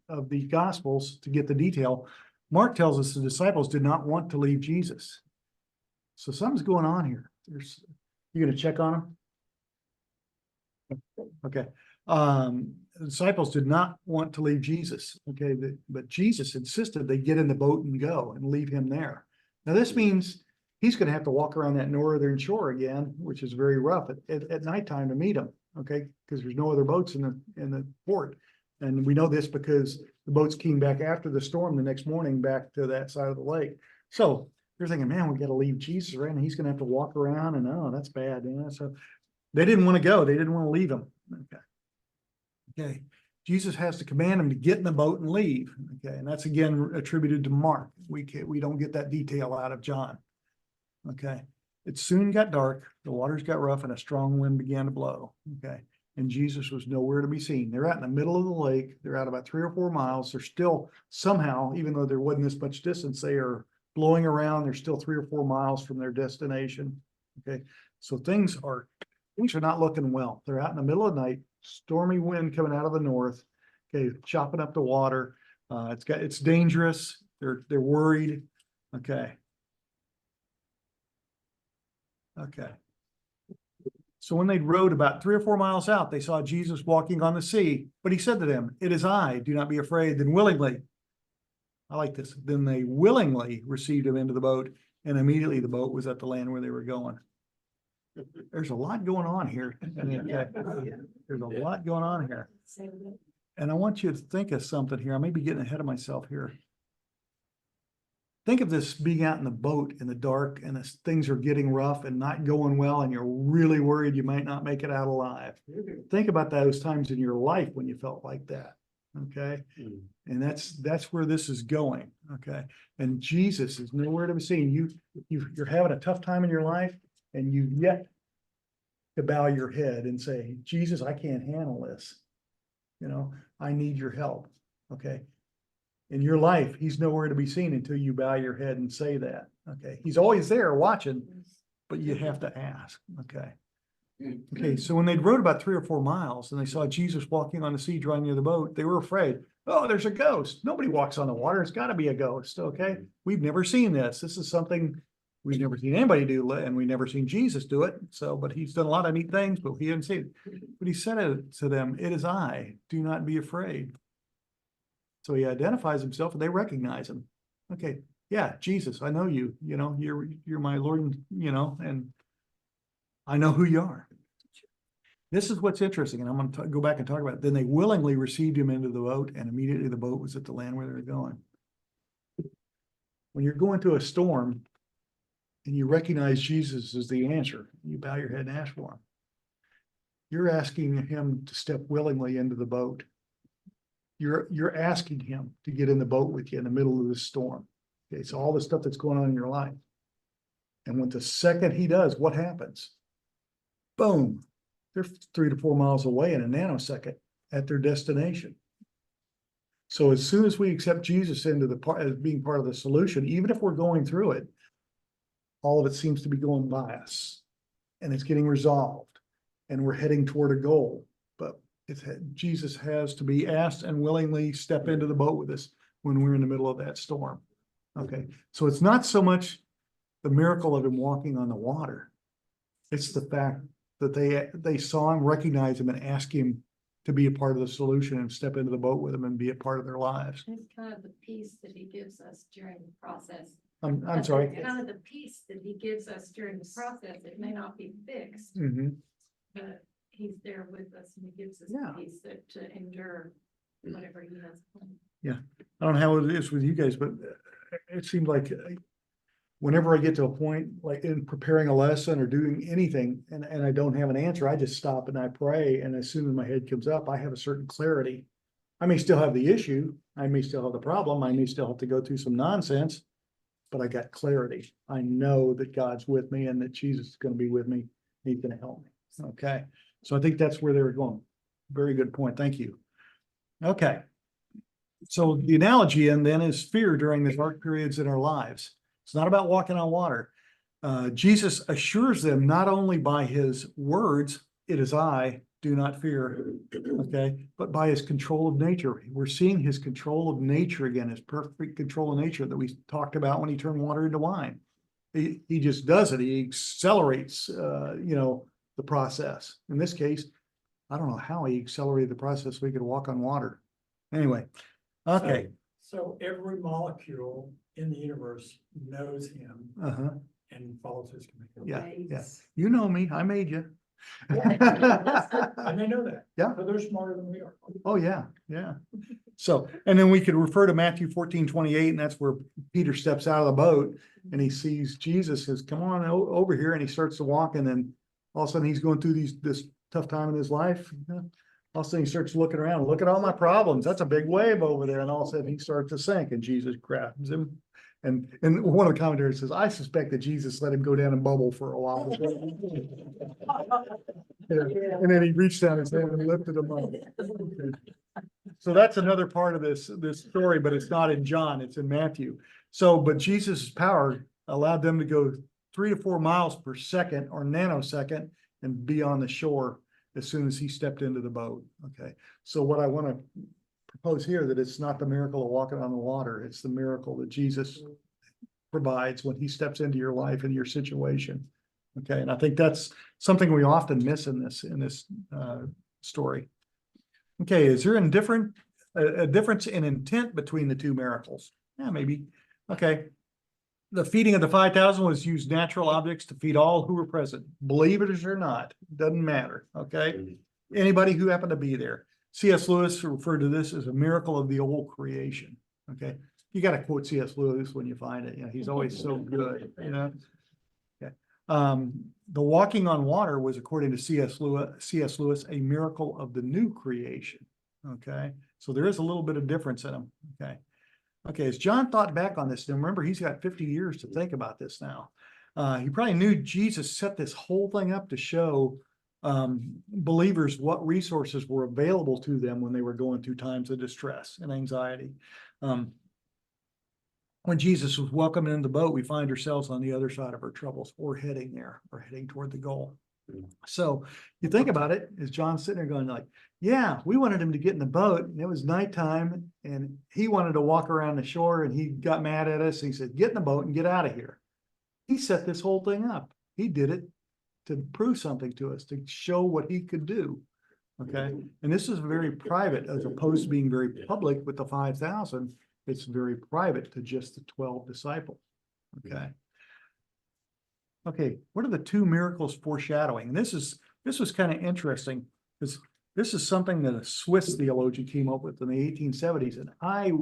of the Gospels to get the detail. Mark tells us the disciples did not want to leave Jesus. So something's going on here. You gonna check on them? Okay. The disciples did not want to leave Jesus, okay, but Jesus insisted they get in the boat and go and leave him there. Now this means he's gonna have to walk around that northern shore again, which is very rough at nighttime to meet him, okay? Because there's no other boats in the port. And we know this because the boats came back after the storm the next morning back to that side of the lake. So they're thinking, man, we gotta leave Jesus around, and he's gonna have to walk around, and oh, that's bad, you know, so they didn't want to go, they didn't want to leave him, okay. Okay, Jesus has to command him to get in the boat and leave, okay, and that's again attributed to Mark. We don't get that detail out of John. Okay, it soon got dark, the waters got rough, and a strong wind began to blow, okay, and Jesus was nowhere to be seen. They're out in the middle of the lake, they're out about 3 or 4 miles, they're still somehow, even though there wasn't this much distance, they are blowing around, they're still 3 or 4 miles from their destination, okay, so things are not looking well. They're out in the middle of the night, stormy wind coming out of the north, okay, chopping up the water. It's dangerous. They're worried. Okay. Okay. So when they'd rowed about 3 or 4 miles out, they saw Jesus walking on the sea, but he said to them, "It is I, do not be afraid." Then willingly, I like this, then they willingly received him into the boat, and immediately the boat was at the land where they were going. There's a lot going on here. There's a lot going on here. And I want you to think of something here. I may be getting ahead of myself here. Think of this being out in the boat in the dark, and things are getting rough and not going well, and you're really worried you might not make it out alive. Think about those times in your life when you felt like that. Okay. And that's where this is going. Okay. And Jesus is nowhere to be seen. You're having a tough time in your life, and you've yet to bow your head and say, "Jesus, I can't handle this. You know, I need your help." Okay. In your life, he's nowhere to be seen until you bow your head and say that. Okay. He's always there watching, but you have to ask. Okay. Okay. So when they'd rowed about 3 or 4 miles and they saw Jesus walking on the sea, drawing near the boat, they were afraid. "Oh, there's a ghost. Nobody walks on the water. It's got to be a ghost." Okay. We've never seen this. This is something we've never seen anybody do, and we've never seen Jesus do it. So, but he's done a lot of neat things, but he didn't see it. But he said it to them, "It is I, do not be afraid." So he identifies himself, and they recognize him. Okay, yeah, Jesus, I know you, you know, you're my Lord, you know, and I know who you are. This is what's interesting, and I'm going to go back and talk about it. Then they willingly received him into the boat, and immediately the boat was at the land where they were going. When you're going through a storm, and you recognize Jesus as the answer, you bow your head and ask for him. You're asking him to step willingly into the boat. You're asking him to get in the boat with you in the middle of this storm. Okay, so all the stuff that's going on in your life. And when the second he does, what happens? Boom, they're 3 to 4 miles away in a nanosecond at their destination. So as soon as we accept Jesus into as being part of the solution, even if we're going through it, all of it seems to be going by us. And it's getting resolved. And we're heading toward a goal. But Jesus has to be asked and willingly step into the boat with us when we're in the middle of that storm. Okay, so it's not so much the miracle of him walking on the water. It's the fact that they saw him, recognized him, and asked him to be a part of the solution and step into the boat with him and be a part of their lives. It's kind of the peace that he gives us during the process. I'm sorry. It's kind of the peace that he gives us during the process. It may not be fixed, Mhm. but he's there with us and he gives us Yeah. the peace to endure whatever he has. planned. I don't know how it is with you guys, but it seems like whenever I get to a point, like in preparing a lesson or doing anything, and I don't have an answer, I just stop and I pray, and as soon as my head comes up, I have a certain clarity. I may still have the issue, I may still have the problem, I may still have to go through some nonsense, but I got clarity. I know that God's with me and that Jesus is gonna be with me, he's gonna help me. Okay, so I think that's where they were going. Very good point, thank you. Okay. So the analogy and then is fear during the dark periods in our lives. It's not about walking on water. Jesus assures them not only by his words, "It is I, do not fear," okay, but by his control of nature. We're seeing his control of nature again, his perfect control of nature that we talked about when he turned water into wine. He just does it. He accelerates, the process. In this case, I don't know how he accelerated the process so he could walk on water. Anyway, okay. So every molecule in the universe knows him Uh-huh. and follows his command. Yeah, yeah. You know me, I made you. And they know that. Yeah. So they're smarter than we are. Oh, yeah, yeah. So, and then we could refer to Matthew 14:28, and that's where Peter steps out of the boat and he sees Jesus, says, "Come on over here," and he starts to walk, and then all of a sudden he's going through this tough time in his life. All of a sudden he starts looking around, look at all my problems. That's a big wave over there. And all of a sudden he starts to sink and Jesus grabs him. And one of the commentators says, "I suspect that Jesus let him go down and bubble for a while." And then he reached down his hand and lifted him up. So that's another part of this story, but it's not in John, it's in Matthew. So, but Jesus' power allowed them to go 3 to 4 miles per second or nanosecond and be on the shore as soon as he stepped into the boat. Okay, so what I want to propose here, that it's not the miracle of walking on the water, it's the miracle that Jesus provides when he steps into your life and your situation. Okay, and I think that's something we often miss in this story. Okay, is there a difference in intent between the two miracles? Yeah, maybe. Okay. The feeding of the 5,000 was used natural objects to feed all who were present. Believe it or not, doesn't matter. Okay. Anybody who happened to be there. C.S. Lewis referred to this as a miracle of the old creation. Okay. You got to quote C.S. Lewis when you find it. He's always so good, Okay. The walking on water was, according to C.S. Lewis, a miracle of the new creation. Okay. So there is a little bit of difference in them. Okay. Okay, as John thought back on this, and remember, he's got 50 years to think about this now. He probably knew Jesus set this whole thing up to show believers what resources were available to them when they were going through times of distress and anxiety. When Jesus was welcomed in the boat, we find ourselves on the other side of our troubles. We're heading there. We're heading toward the goal. So you think about it, is John sitting there going like, yeah, we wanted him to get in the boat and it was nighttime and he wanted to walk around the shore and he got mad at us. And he said, "Get in the boat and get out of here." He set this whole thing up. He did it to prove something to us, to show what he could do. Okay. And this is very private as opposed to being very public with the 5,000. It's very private to just the 12 disciples. Okay. Okay, what are the two miracles foreshadowing? And this was kind of interesting because this is something that a Swiss theologian came up with in the 1870s. And I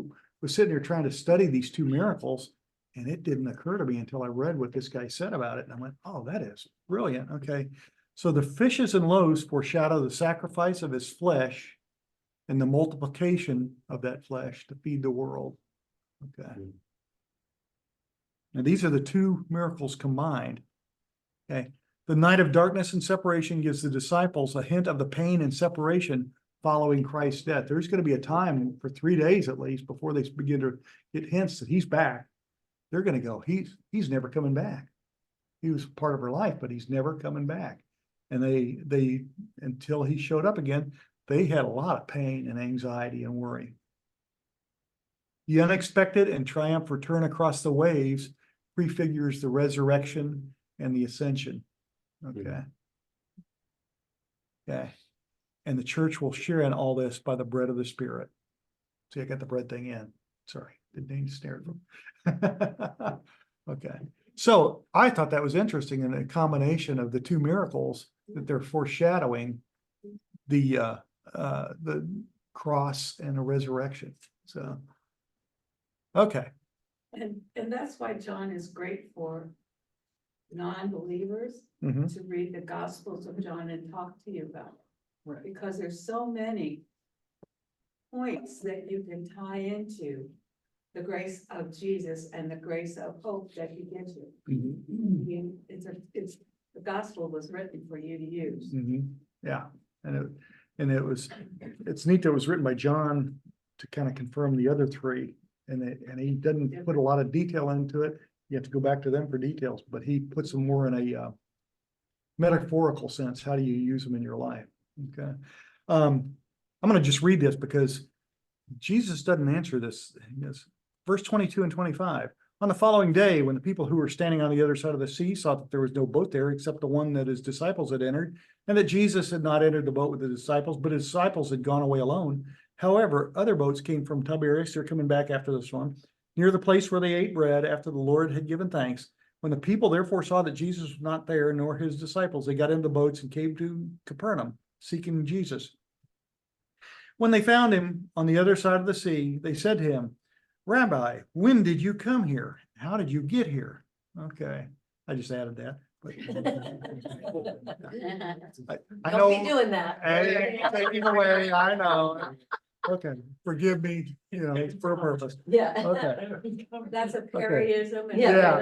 was sitting here trying to study these two miracles, and it didn't occur to me until I read what this guy said about it. And I went, oh, that is brilliant. Okay, so the fishes and loaves foreshadow the sacrifice of his flesh and the multiplication of that flesh to feed the world. Okay. Now, these are the two miracles combined. Okay. The night of darkness and separation gives the disciples a hint of the pain and separation following Christ's death. There's going to be a time for 3 days at least before they begin to get hints that he's back. They're going to go, he's never coming back. He was part of her life, but he's never coming back. And until he showed up again, they had a lot of pain and anxiety and worry. The unexpected and triumph return across the waves prefigures the resurrection and the ascension. Okay. Okay. And the church will share in all this by the bread of the Spirit. See, I got the bread thing in. Sorry, didn't need to stare at them. Okay. So I thought that was interesting in a combination of the two miracles that they're foreshadowing the cross and the resurrection. So, okay. And that's why John is great for non-believers Mhm. to read the Gospels of John and talk to you about it. Right. Because there's so many points that you can tie into the grace of Jesus and the grace of hope that he gives you. The gospel was written for you to use. Mhm. Yeah, it's neat that it was written by John to kind of confirm the other three. And he doesn't put a lot of detail into it. You have to go back to them for details, but he puts them more in a metaphorical sense. How do you use them in your life? Okay. I'm going to just read this because Jesus doesn't answer this. He goes, verse 22 and 25. On the following day, when the people who were standing on the other side of the sea saw that there was no boat there except the one that his disciples had entered, and that Jesus had not entered the boat with the disciples, but his disciples had gone away alone. However, other boats came from Tiberias. They're coming back after this one, near the place where they ate bread after the Lord had given thanks. When the people therefore saw that Jesus was not there, nor his disciples, they got into the boats and came to Capernaum, seeking Jesus. When they found him on the other side of the sea, they said to him, Rabbi, when did you come here? How did you get here? Okay, I just added that. I know. Don't be doing that. Hey, taking away, I know. Okay, forgive me, it's for a purpose. Yeah. Okay. That's a Perryism. and- Yeah,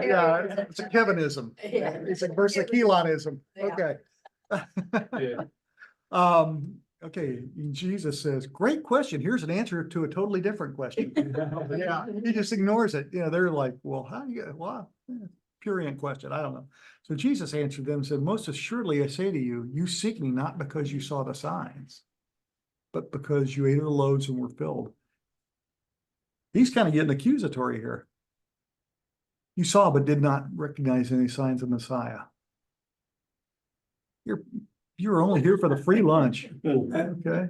it's a Kevinism. Yeah. It's a versus Keelonism. Yeah. Okay. Okay, Jesus says, great question. Here's an answer to a totally different question. Yeah, he just ignores it. They're like, well, how do you, well, purient question. I don't know. So Jesus answered them and said, most assuredly I say to you, you seek me not because you saw the signs, but because you ate of the loaves and were filled. He's kind of getting accusatory here. You saw, but did not recognize any signs of Messiah. You're only here for the free lunch. Okay.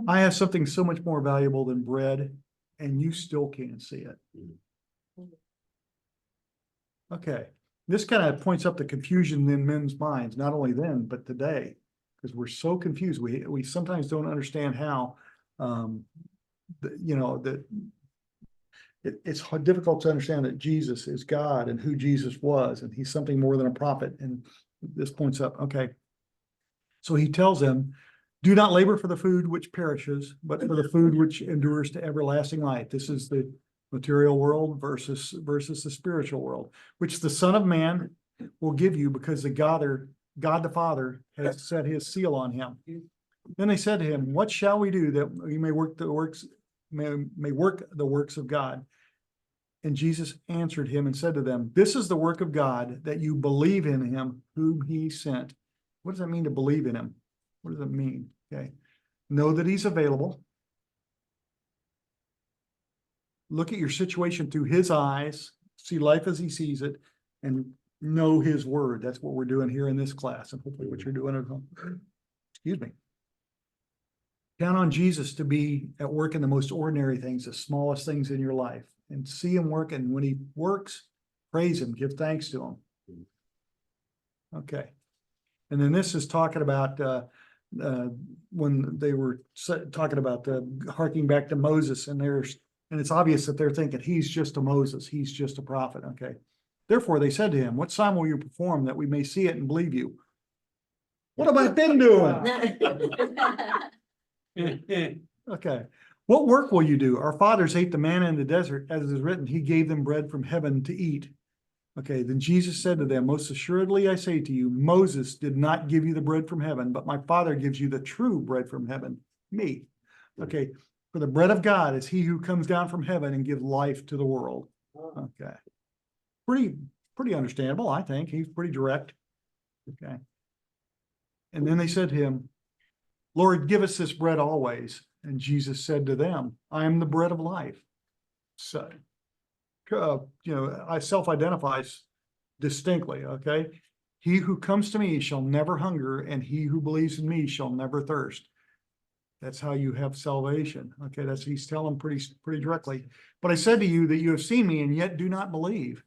I have something so much more valuable than bread, and you still can't see it. Okay. This kind of points up the confusion in men's minds, not only then, but today, because we're so confused. We sometimes don't understand how, it's difficult to understand that Jesus is God and who Jesus was, and he's something more than a prophet. And this points up, okay. So he tells them, do not labor for the food which perishes, but for the food which endures to everlasting life. This is the material world versus the spiritual world, which the Son of Man will give you, because God the Father has set his seal on him. Then they said to him, what shall we do that we may work the works of God? And Jesus answered him and said to them, this is the work of God, that you believe in him whom he sent. What does that mean to believe in him? What does it mean? Okay. Know that he's available. Look at your situation through his eyes, see life as he sees it, and know his word. That's what we're doing here in this class, and hopefully what you're doing at home. Excuse me. Count on Jesus to be at work in the most ordinary things, the smallest things in your life, and see him work. And when he works, praise him, give thanks to him. Okay. And then this is talking about when they were talking about harking back to Moses, and it's obvious that they're thinking he's just a Moses, he's just a prophet. Okay. Therefore they said to him, what sign will you perform that we may see it and believe you? What have I been doing? Okay. What work will you do? Our fathers ate the manna in the desert, as is written, he gave them bread from heaven to eat. Okay, then Jesus said to them, most assuredly I say to you, Moses did not give you the bread from heaven, but my Father gives you the true bread from heaven, me. Okay, for the bread of God is he who comes down from heaven and gives life to the world. Okay, pretty understandable, I think. He's pretty direct. Okay. And then they said to him, Lord, give us this bread always. And Jesus said to them, I am the bread of life. So, I self-identifies distinctly, okay? He who comes to me shall never hunger, and he who believes in me shall never thirst. That's how you have salvation. Okay, he's telling pretty directly. But I said to you that you have seen me and yet do not believe.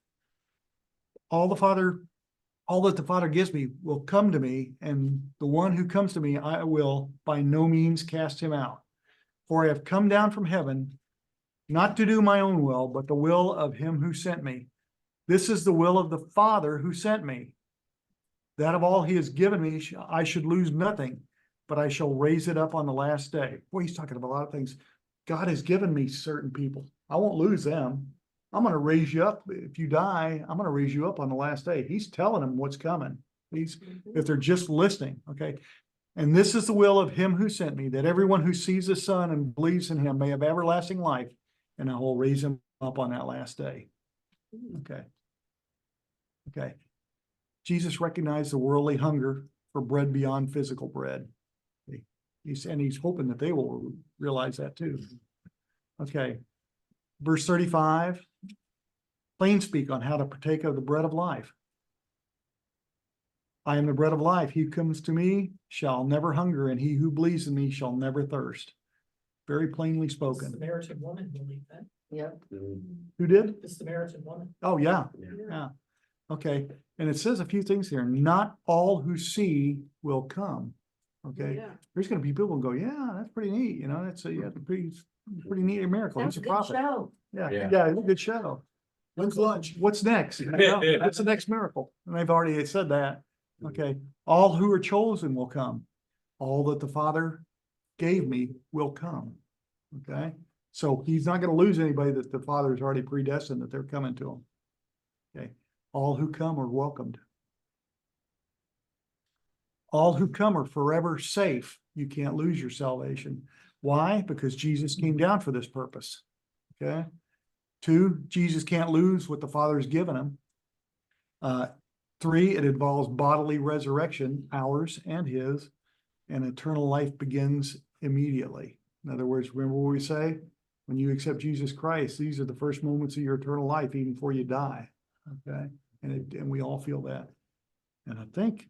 All that the Father gives me will come to me, and the one who comes to me, I will by no means cast him out. For I have come down from heaven, not to do my own will, but the will of him who sent me. This is the will of the Father who sent me, that of all he has given me, I should lose nothing, but I shall raise it up on the last day. Boy, he's talking about a lot of things. God has given me certain people. I won't lose them. I'm going to raise you up. If you die, I'm going to raise you up on the last day. He's telling them what's coming. If they're just listening, okay? And this is the will of him who sent me, that everyone who sees the Son and believes in him may have everlasting life, and I will raise him up on that last day. Okay. Okay. Jesus recognized the worldly hunger for bread beyond physical bread. He's hoping that they will realize that too. Okay. Verse 35, plain speak on how to partake of the bread of life. I am the bread of life. He who comes to me shall never hunger, and he who believes in me shall never thirst. Very plainly The spoken. Samaritan woman believed that. Yep. Who did? The Samaritan woman. Oh, yeah. Yeah. Yeah. Okay. And it says a few things here. Not all who see will come. Okay. Yeah. There's going to be people who go, yeah, that's pretty neat. That's a pretty neat miracle. That's He's a a good prophet. show. Yeah. Yeah. Yeah. It's a good show. When's lunch? What's next? What's the next miracle? And they've already said that. Okay. All who are chosen will come. All that the Father gave me will come. Okay. So he's not going to lose anybody that the Father has already predestined that they're coming to him. Okay. All who come are welcomed. All who come are forever safe. You can't lose your salvation. Why? Because Jesus came down for this purpose. Okay. 2, Jesus can't lose what the Father has given him. 3, it involves bodily resurrection, ours and his, and eternal life begins immediately. In other words, remember what we say? When you accept Jesus Christ, these are the first moments of your eternal life, even before you die. Okay. And we all feel that. And I think